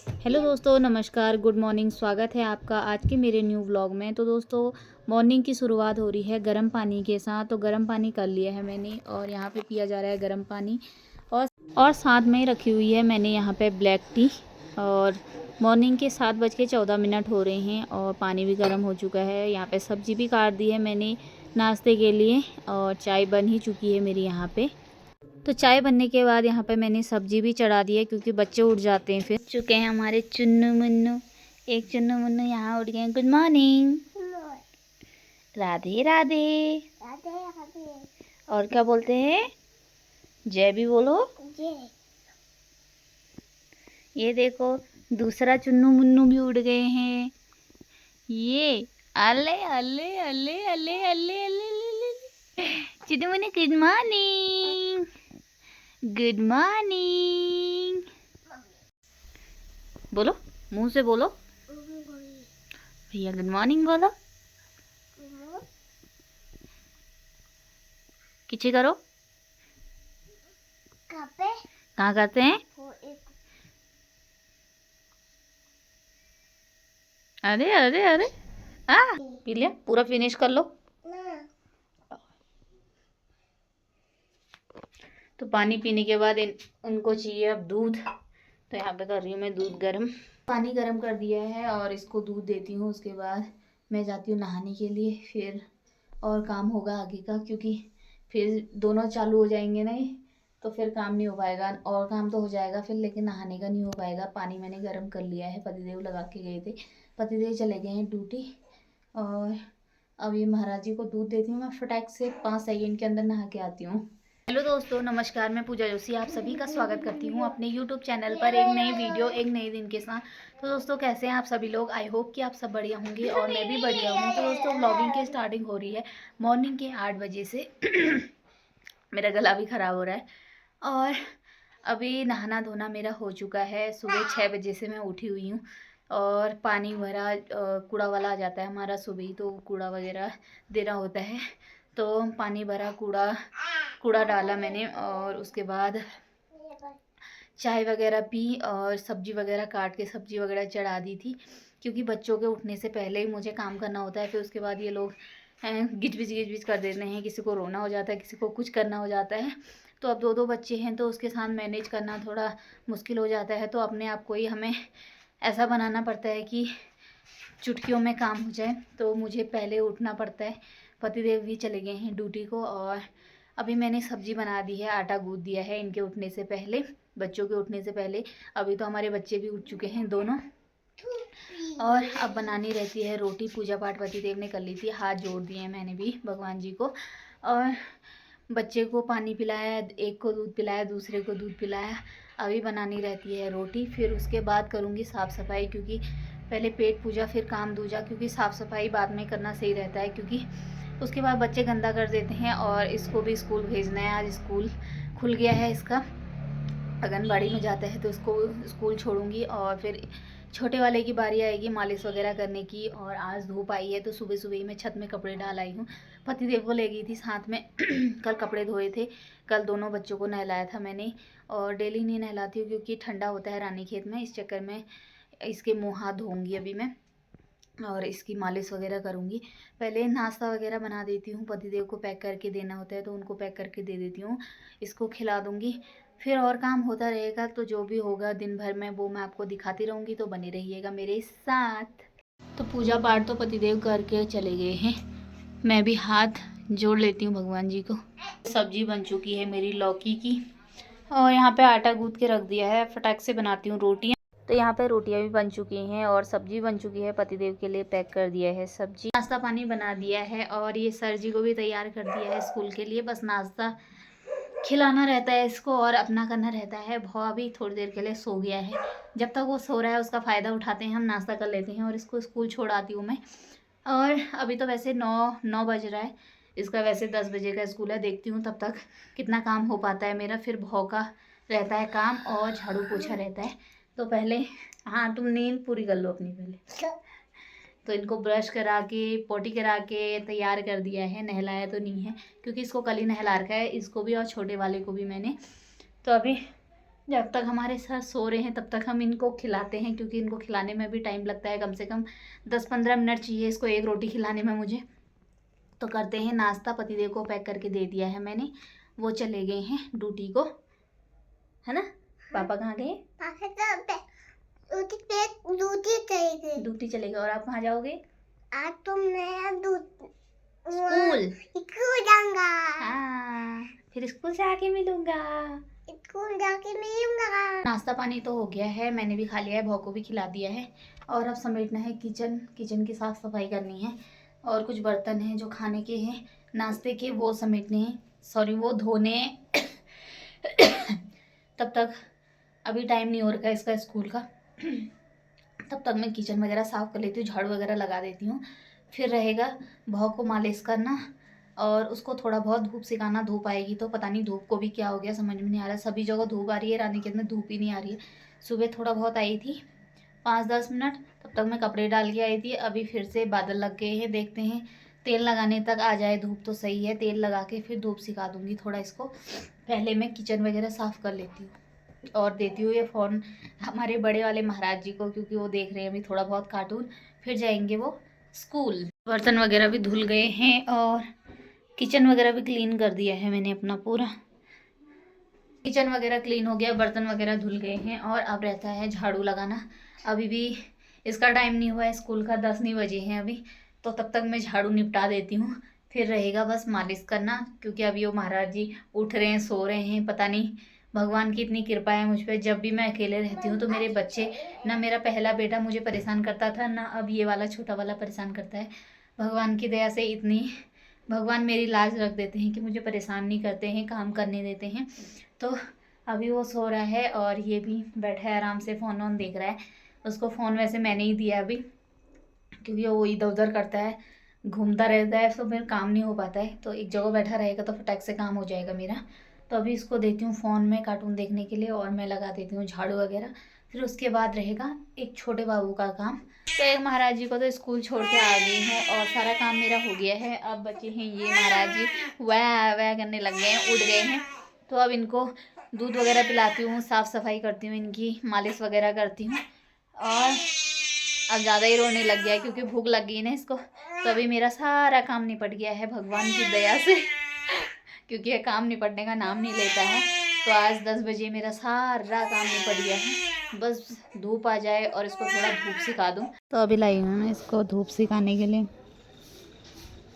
Hello दोस्तों, नमस्कार, good morning. स्वागत है आपका आज के मेरे न्यू व्लॉग में। तो दोस्तों, मॉर्निंग की शुरुआत हो रही है गर्म पानी के साथ। तो गर्म पानी कर लिया है मैंने और यहाँ पे पिया जा रहा है गर्म पानी। और और साथ में रखी हुई है मैंने यहाँ पे ब्लैक टी। और मॉर्निंग के 7:14 हो रहे हैं और पानी भी गर्म हो चुका है। यहाँ पे सब्जी भी काट दी है मैंने नाश्ते के लिए और चाय बन ही चुकी है मेरी यहाँ पे। तो चाय बनने के बाद यहाँ पे मैंने सब्जी भी चढ़ा दी है क्योंकि बच्चे उठ जाते हैं। फिर चुके हैं हमारे चुन्नू मुन्नू। एक चुन्नू मुन्नू यहाँ उठ गए। Good morning. राधे राधे। राधे राधे। और क्या बोलते हैं? जय भी बोलो। जय। ये देखो, दूसरा चुन्नू मुन्नू भी उड़ गए हैं। ये अले अले अले अले अले अले Chunnu Munnu good morning. Good morning बोलो, मुंह से बोलो। भैया गुड मॉर्निंग बोलो। किचे करो। कहाँ करते हैं? अरे अरे अरे पी लिया, पूरा फिनिश कर लो। तो पानी पीने के बाद उनको चाहिए अब दूध। तो यहाँ पे कर रही हूँ मैं दूध गर्म। पानी गर्म कर दिया है और इसको दूध देती हूँ। उसके बाद मैं जाती हूँ नहाने के लिए। फिर और काम होगा आगे का, क्योंकि फिर दोनों चालू हो जाएंगे नहीं तो फिर काम नहीं हो पाएगा। और काम तो हो जाएगा फिर, लेकिन नहाने का नहीं हो पाएगा। पानी मैंने गर्म कर लिया है, पतिदेव लगा के गए थे। पतिदेव चले गए हैं ड्यूटी। और अब ये महाराज जी को दूध देती हूँ मैं। फटाक से 5 सेकेंड के अंदर नहा के आती हूँ। हेलो दोस्तों, नमस्कार। मैं पूजा जोशी आप सभी का स्वागत करती हूँ अपने यूट्यूब चैनल पर एक नई वीडियो एक नए दिन के साथ। तो दोस्तों, कैसे हैं आप सभी लोग? आई होप कि आप सब बढ़िया होंगे और मैं भी बढ़िया हूँ। तो दोस्तों, व्लॉगिंग की स्टार्टिंग हो रही है मॉर्निंग के 8 बजे से। मेरा गला भी ख़राब हो रहा है। और अभी नहाना धोना मेरा हो चुका है। सुबह 6 बजे से मैं उठी हुई हूँ। और पानी भरा कूड़ा वाला आ जाता है हमारा सुबह ही, तो कूड़ा वगैरह देना होता है। तो पानी भरा कूड़ा कूड़ा डाला मैंने और उसके बाद चाय वगैरह पी और सब्जी वगैरह काट के सब्जी वगैरह चढ़ा दी थी, क्योंकि बच्चों के उठने से पहले ही मुझे काम करना होता है। फिर उसके बाद ये लोग गिच कर देते हैं। किसी को रोना हो जाता है, किसी को कुछ करना हो जाता है। तो अब 2 बच्चे हैं तो उसके साथ मैनेज करना थोड़ा मुश्किल हो जाता है। तो अपने आप को ही हमें ऐसा बनाना पड़ता है कि चुटकियों में काम हो जाए। तो मुझे पहले उठना पड़ता है। पतिदेव भी चले गए हैं ड्यूटी को और अभी मैंने सब्जी बना दी है, आटा गूँथ दिया है इनके उठने से पहले, बच्चों के उठने से पहले। अभी तो हमारे बच्चे भी उठ चुके हैं दोनों। और अब बनानी रहती है रोटी। पूजा पाठ पतिदेव ने कर ली थी, हाथ जोड़ दिए हैं मैंने भी भगवान जी को। और बच्चे को पानी पिलाया, एक को दूध पिलाया, दूसरे को दूध पिलाया। अभी बनानी रहती है रोटी। फिर उसके बाद करूँगी साफ़ सफाई, क्योंकि पहले पेट पूजा फिर काम दूजा, क्योंकि साफ़ सफाई बाद में करना सही रहता है। क्योंकि उसके बाद बच्चे गंदा कर देते हैं और इसको भी स्कूल भेजना है। आज स्कूल खुल गया है इसका, आंगनबाड़ी में जाता है तो उसको स्कूल छोड़ूंगी। और फिर छोटे वाले की बारी आएगी मालिश वगैरह करने की। और आज धूप आई है तो सुबह सुबह ही मैं छत में कपड़े डाल आई हूँ। पतिदेव को ले गई थी साथ में कल कपड़े धोए थे। कल दोनों बच्चों को नहलाया था मैंने। और डेली नहीं नहलाती हूँ क्योंकि ठंडा होता है रानीखेत में, इस चक्कर में इसके मुँह हाथ धोऊँगी अभी मैं और इसकी मालिश वगैरह करूँगी। पहले नाश्ता वगैरह बना देती हूँ, पतिदेव को पैक करके देना होता है तो उनको पैक करके दे देती हूँ, इसको खिला दूँगी। फिर और काम होता रहेगा, तो जो भी होगा दिन भर में वो मैं आपको दिखाती रहूँगी। तो बने रहिएगा मेरे साथ। तो पूजा पाठ तो पतिदेव करके चले गए हैं, मैं भी हाथ जोड़ लेती हूँ भगवान जी को। सब्जी बन चुकी है मेरी लौकी की और यहाँ पे आटा गूँथ के रख दिया है। फटाक से बनाती हूँ रोटियाँ। तो यहाँ पे रोटियाँ भी बन चुकी हैं और सब्जी बन चुकी है। पतिदेव के लिए पैक कर दिया है सब्जी, नाश्ता पानी बना दिया है। और ये सर जी को भी तैयार कर दिया है स्कूल के लिए। बस नाश्ता खिलाना रहता है इसको और अपना करना रहता है। भौ भी थोड़ी देर के लिए सो गया है। जब तक वो सो रहा है उसका फ़ायदा उठाते हैं हम, नाश्ता कर लेते हैं और इसको स्कूल छोड़ आती हूँ मैं। और अभी तो वैसे 9 बज रहा है, इसका वैसे 10 बजे का स्कूल है। देखती हूँ तब तक कितना काम हो पाता है मेरा। फिर भौ का रहता है काम और झाड़ू पोछा रहता है। तो पहले हाँ, तुम नींद पूरी कर लो अपनी पहले। तो इनको ब्रश करा के पोटी करा के तैयार कर दिया है। नहलाया तो नहीं है क्योंकि इसको कल ही नहला रखा है, इसको भी और छोटे वाले को भी मैंने। तो अभी जब तक हमारे साथ सो रहे हैं तब तक हम इनको खिलाते हैं, क्योंकि इनको खिलाने में भी टाइम लगता है, कम से कम 10-15 मिनट चाहिए इसको एक रोटी खिलाने में मुझे। तो करते हैं नाश्ता। पतिदेव को पैक करके दे दिया है मैंने, वो चले गए हैं ड्यूटी को, है ना। पापा कहाँ गए? ड्यूटी चले गए। और आप कहाँ जाओगे? आज तो मैं स्कूल जाऊंगा। हाँ, फिर स्कूल से आके मिलूंगा। स्कूल जाके मिलूंगा। नाश्ता पानी तो हो गया है, मैंने भी खा लिया है, भाव को भी खिला दिया है। और अब समेटना है किचन की साफ़ सफाई करनी है, और कुछ बर्तन हैं जो खाने के हैं नाश्ते के, वो समेटने हैं, सॉरी वो धोने हैं। तब तक अभी टाइम नहीं हो रखा है इसका स्कूल का। तब तक मैं किचन वगैरह साफ़ कर लेती हूँ, झाड़ू वगैरह लगा देती हूँ। फिर रहेगा भाव को मालिश करना और उसको थोड़ा बहुत धूप सिखाना। धूप आएगी तो पता नहीं धूप को भी क्या हो गया, समझ में नहीं आ रहा। सभी जगह धूप आ रही है, रानी के अंदर धूप ही नहीं आ रही है। सुबह थोड़ा बहुत आई थी 5-10 मिनट, तब तक मैं कपड़े डाल के आई थी। अभी फिर से बादल लग गए हैं, देखते हैं तेल लगाने तक आ जाए धूप तो सही है। तेल लगा के फिर धूप सिखा दूँगी थोड़ा इसको। पहले मैं किचन वगैरह साफ़ कर लेती हूँ और देती हूँ ये फ़ोन हमारे बड़े वाले महाराज जी को, क्योंकि वो देख रहे हैं अभी थोड़ा बहुत कार्टून। फिर जाएंगे वो स्कूल। बर्तन वगैरह भी धुल गए हैं और किचन वगैरह भी क्लीन कर दिया है मैंने अपना पूरा। किचन वगैरह क्लीन हो गया, बर्तन वगैरह धुल गए हैं, और अब रहता है झाड़ू लगाना। अभी भी इसका टाइम नहीं हुआ है स्कूल का, 10 नहीं बजे हैं अभी, तो तब तक मैं झाड़ू निपटा देती हूँ। फिर रहेगा बस मालिश करना, क्योंकि अभी वो महाराज जी उठ रहे हैं, सो रहे हैं। पता नहीं भगवान की इतनी कृपा है मुझ पर। जब भी मैं अकेले रहती हूँ तो मेरे बच्चे, ना मेरा पहला बेटा मुझे परेशान करता था, ना अब ये वाला छोटा वाला परेशान करता है। भगवान की दया से इतनी, भगवान मेरी लाज रख देते हैं कि मुझे परेशान नहीं करते हैं, काम करने देते हैं। तो अभी वो सो रहा है और ये भी बैठा है आराम से, फ़ोन वोन देख रहा है। उसको फ़ोन वैसे मैंने ही दिया अभी, क्योंकि वो इधर उधर करता है, घूमता रहता है, तो फिर काम नहीं हो पाता है। तो एक जगह बैठा रहेगा तो फटाक से काम हो जाएगा मेरा। तो अभी इसको देती हूँ फ़ोन में कार्टून देखने के लिए, और मैं लगा देती हूँ झाड़ू वगैरह। फिर उसके बाद रहेगा एक छोटे बाबू का काम। तो एक महाराज जी को तो स्कूल छोड़ के आ गई हैं और सारा काम मेरा हो गया है। अब बचे हैं ये महाराज जी, वह करने लग गए हैं, उठ गए हैं। तो अब इनको दूध वगैरह पिलाती हूँ, साफ़ सफाई करती हूँ, इनकी मालिश वगैरह करती हूँ। और अब ज़्यादा ही रोने लग गया है क्योंकि भूख लग गई ना इसको। तो अभी मेरा सारा काम निपट गया है भगवान की दया से, क्योंकि ये काम निपटने का नाम नहीं लेता है। तो आज 10 बजे मेरा सारा काम निपट गया है, बस धूप आ जाए और इसको थोड़ा धूप सिखा दूँ। तो अभी लाई हूँ मैं इसको धूप सिखाने के लिए।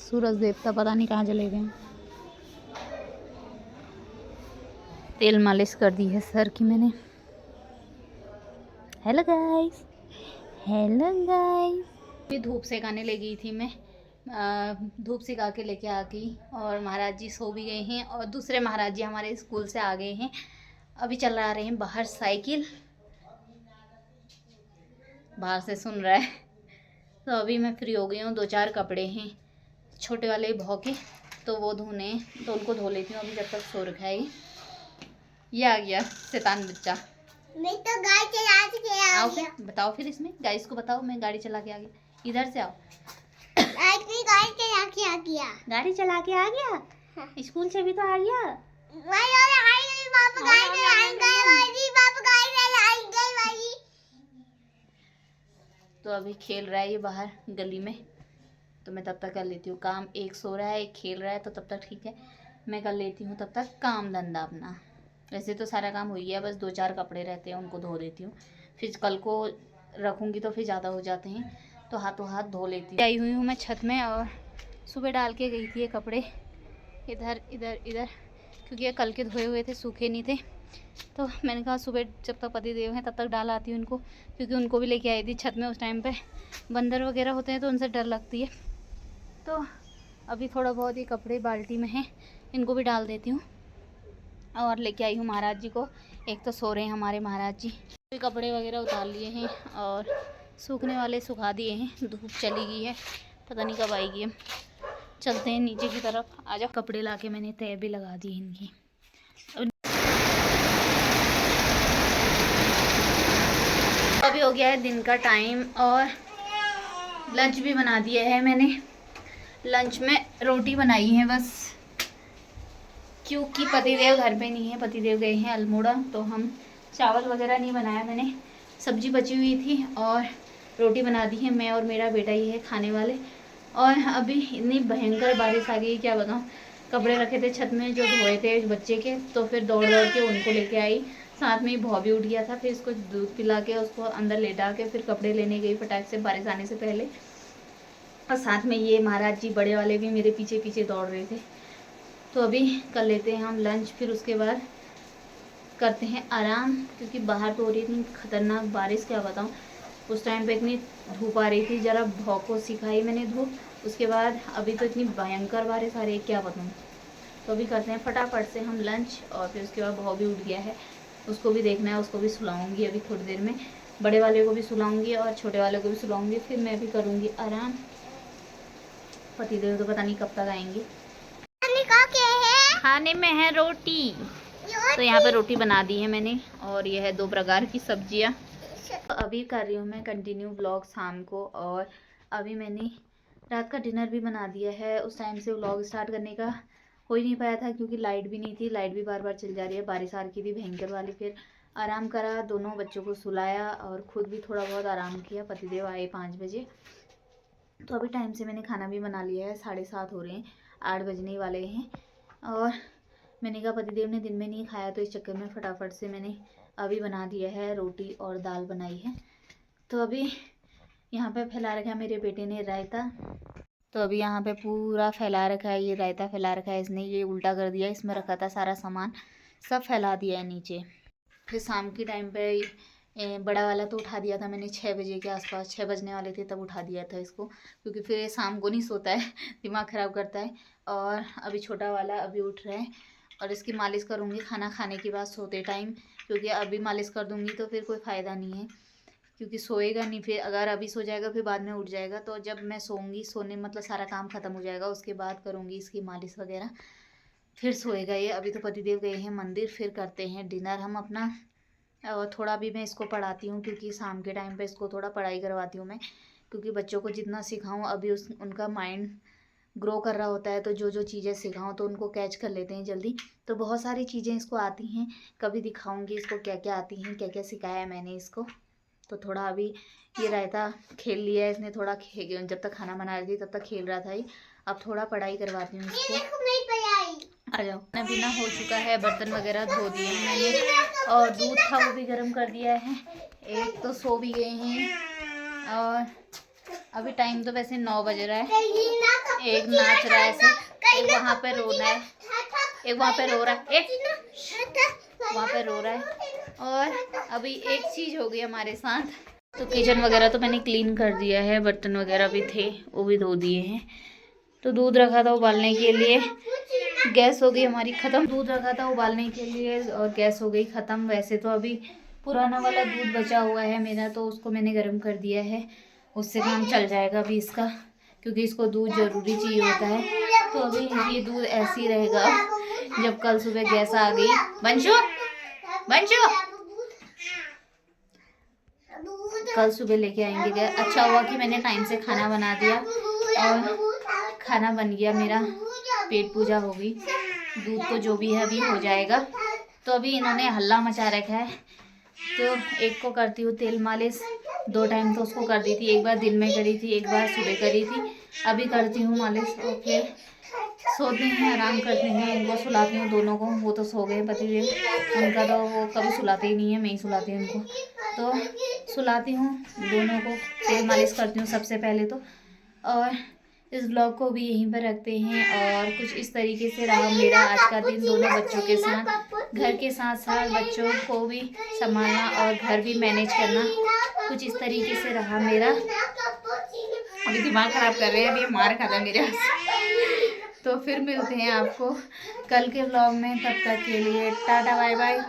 सूरज देवता पता नहीं कहाँ चले गए। तेल मालिश कर दी है सर की मैंने। Hello guys, hello guys. अभी धूप सिखाने ले गई थी मैं, धूप सिखा के लेके आ गई, और महाराज जी सो भी गए हैं और दूसरे महाराज जी हमारे स्कूल से आ गए हैं। अभी चला रहे हैं बाहर साइकिल, बाहर से सुन रहा है। तो अभी मैं फ्री हो गई हूँ। 2-4 कपड़े हैं छोटे वाले भाव के, तो वो धोने, तो उनको धो लेती हूँ अभी जब तक सो रखा है। ये आ गया शैतान बच्चा। मैं तो गाड़ी चला के आ आओ गया। फिर बताओ, फिर इसमें गाइस को बताओ मैं गाड़ी चला के आ गया। इधर से आओ। आज मैं गाड़ी चला के आ गया। गाड़ी चला के आ गया, स्कूल से भी तो आ गया। पापा गाड़ी चलाएंगे वाली, पापा गाड़ी चलाएंगे वाली। तो अभी खेल रहा है ये बाहर गली में, तो मैं तब तक कर लेती हूँ काम। एक सो रहा है, एक खेल रहा है, तो तब तक ठीक है, मैं कर लेती हूँ तब तक काम धंधा अपना। वैसे तो सारा काम हो गया, बस 2-4 कपड़े रहते हैं, उनको धो देती हूँ। फिर कल को रखूँगी तो फिर ज़्यादा हो जाते हैं, तो हाथों हाथ धो लेती हूँ। आई हुई हूँ मैं छत में, और सुबह डाल के गई थी ये कपड़े इधर इधर इधर, क्योंकि ये कल के धोए हुए थे, सूखे नहीं थे। तो मैंने कहा सुबह जब तक पति देव हैं तब तक डाल आती हूँ इनको, क्योंकि उनको भी लेके आई थी छत में। उस टाइम पे बंदर वगैरह होते हैं तो उनसे डर लगती है। तो अभी थोड़ा बहुत ये कपड़े बाल्टी में हैं, इनको भी डाल देती हूँ। और लेके आई हूँ महाराज जी को। एक तो सो रहे हैं हमारे महाराज जी। तो कपड़े वगैरह उतार लिए हैं और सूखने वाले सुखा दिए हैं। धूप चली गई है, पता नहीं कब आएगी। हम चलते हैं नीचे की तरफ, आ जाओ। कपड़े लाके मैंने तय भी लगा दी इनकी। अभी हो गया है दिन का टाइम, और लंच भी बना दिया है मैंने। लंच में रोटी बनाई है बस, क्योंकि पतिदेव घर पे नहीं है, पतिदेव गए हैं अल्मोड़ा। तो हम चावल वगैरह नहीं बनाया मैंने, सब्जी बची हुई थी और रोटी बना दी है। मैं और मेरा बेटा ही है खाने वाले। और अभी इतनी भयंकर बारिश आ गई क्या बताऊँ। कपड़े रखे थे छत में जो धोए थे बच्चे के, तो फिर दौड़ दौड़ के उनको लेके आई। साथ में ही भौ भी उठ गया था, फिर इसको दूध पिला के उसको अंदर लेटा के फिर कपड़े लेने गई फटाक से बारिश आने से पहले। और साथ में ये महाराज जी बड़े वाले भी मेरे पीछे पीछे दौड़ रहे थे। तो अभी कर लेते हैं हम लंच, फिर उसके बाद करते हैं आराम, क्योंकि बाहर तो हो रही इतनी खतरनाक बारिश क्या बताऊँ। उस टाइम पे इतनी धूप आ रही थी, ज़रा भौ को सिखाई मैंने धूप, उसके बाद अभी तो इतनी भयंकर बारिश आ रही है क्या बताऊँ। तो अभी करते हैं फटाफट से हम लंच, और फिर उसके बाद भौ भी उठ गया है, उसको भी देखना है, उसको भी सुलाऊंगी अभी थोड़ी देर में। बड़े वाले को भी सुलाऊंगी और छोटे वाले को भी सुलाऊंगी, फिर मैं भी करूँगी आराम। पतिदेव तो पता नहीं कब तक आएंगे। खाने में है रोटी, तो यहाँ पे रोटी बना दी है मैंने, और यह है 2 प्रकार की सब्जियाँ। अभी कर रही हूँ मैं कंटिन्यू व्लॉग शाम को, और अभी मैंने रात का डिनर भी बना दिया है। उस टाइम से व्लॉग स्टार्ट करने का हो ही नहीं पाया था, क्योंकि लाइट भी नहीं थी, लाइट भी बार बार चल जा रही है, बारिश आ रही थी भयंकर वाली। फिर आराम करा, दोनों बच्चों को सुलाया और खुद भी थोड़ा बहुत आराम किया। पतिदेव आए 5 बजे, तो अभी टाइम से मैंने खाना भी बना लिया है। 7:30 हो रहे हैं, 8 बजने वाले हैं। और मैंने कहा पतिदेव ने दिन में नहीं खाया, तो इस चक्कर में फटाफट से मैंने अभी बना दिया है, रोटी और दाल बनाई है। तो अभी यहाँ पे फैला रखा है मेरे बेटे ने रायता, तो अभी यहाँ पे पूरा फैला रखा है, ये रायता फैला रखा है इसने, ये उल्टा कर दिया, इसमें रखा था सारा सामान, सब फैला दिया है नीचे। फिर शाम के टाइम पे बड़ा वाला तो उठा दिया था मैंने 6 बजे के आसपास, 6 बजने वाले थे तब उठा दिया था इसको, क्योंकि फिर ये शाम को नहीं सोता है, दिमाग ख़राब करता है। और अभी छोटा वाला अभी उठ रहा है, और इसकी मालिश करूँगी खाना खाने के बाद सोते टाइम, क्योंकि अभी मालिश कर दूँगी तो फिर कोई फ़ायदा नहीं है, क्योंकि सोएगा नहीं। फिर अगर अभी सो जाएगा फिर बाद में उठ जाएगा, तो जब मैं सोऊंगी, सोने मतलब सारा काम ख़त्म हो जाएगा, उसके बाद करूँगी इसकी मालिश वगैरह, फिर सोएगा ये। अभी तो पतिदेव गए हैं मंदिर, फिर करते हैं डिनर हम अपना। और थोड़ा भी मैं इसको पढ़ाती हूँ, क्योंकि शाम के टाइम पे इसको थोड़ा पढ़ाई करवाती हूँ मैं, क्योंकि बच्चों को जितना सिखाऊँ अभी उनका माइंड ग्रो कर रहा होता है, तो जो जो चीज़ें सिखाऊँ तो उनको कैच कर लेते हैं जल्दी। तो बहुत सारी चीज़ें इसको आती हैं, कभी दिखाऊंगी इसको क्या क्या आती हैं, क्या क्या सिखाया है मैंने इसको। तो थोड़ा अभी ये रायता खेल लिया है इसने, थोड़ा जब तक खाना बना रही थी तब तक खेल रहा था ये। अब थोड़ा पढ़ाई करवाती हूँ इसको। आ जाओ, खाना पीना हो चुका है, बर्तन वगैरह धो दिए हैं मैंने, और दूध था वो भी गर्म कर दिया है। एक तो सो भी गए हैं, और अभी टाइम तो वैसे 9 बज रहा है। एक नाच रहा है ऐसे, एक वहाँ पे रो रहा है, एक वहाँ पे रो रहा है, एक वहाँ पे रो रहा है। और अभी एक चीज़ हो गई हमारे साथ, तो किचन वगैरह तो मैंने क्लीन कर दिया है, बर्तन वगैरह भी थे वो भी धो दिए हैं। तो दूध रखा था उबालने के लिए, गैस हो गई हमारी ख़त्म। दूध रखा था उबालने के लिए और गैस हो गई ख़त्म। वैसे तो अभी पुराना वाला दूध बचा हुआ है मेरा, तो उसको मैंने गर्म कर दिया है, उससे काम चल जाएगा अभी इसका, क्योंकि इसको दूध ज़रूरी चाहिए होता है। तो अभी ये दूध ऐसे ही रहेगा, जब कल सुबह गैस आ गई। बंशु कल सुबह लेके आएंगे गैस। अच्छा हुआ कि मैंने टाइम से खाना बना दिया, और खाना बन गया मेरा, पेट पूजा हो गई। दूध तो जो भी है अभी हो जाएगा। तो अभी इन्होंने हल्ला मचा रखा है, तो एक को करती हूँ तेल मालिश, 2 टाइम तो उसको कर दी थी, एक बार दिन में करी थी, एक बार सुबह करी थी। अभी करती हूँ मालिश, और फिर सोते हैं, आराम करते हैं, उनको सुलाती हूँ दोनों को। वो तो सो गए पतिदेव, उनका तो वो कभी सुलाते ही नहीं है, मैं ही सुलाती हूँ उनको। तो सुलाती हूँ दोनों को, तेल मालिश करती हूँ सबसे पहले तो। और इस ब्लॉग को भी यहीं पर रखते हैं, और कुछ इस तरीके से रहा मेरा आज का दिन, दोनों बच्चों के साथ, घर के साथ साथ बच्चों को भी संभालना और घर भी मैनेज करना, कुछ इस तरीके से रहा मेरा। अभी दिमाग ख़राब कर रहे हैं, अभी मार खाता मेरे हाथ से। तो फिर मिलते हैं आपको कल के ब्लॉग में, तब तक के लिए टाटा बाय बाय।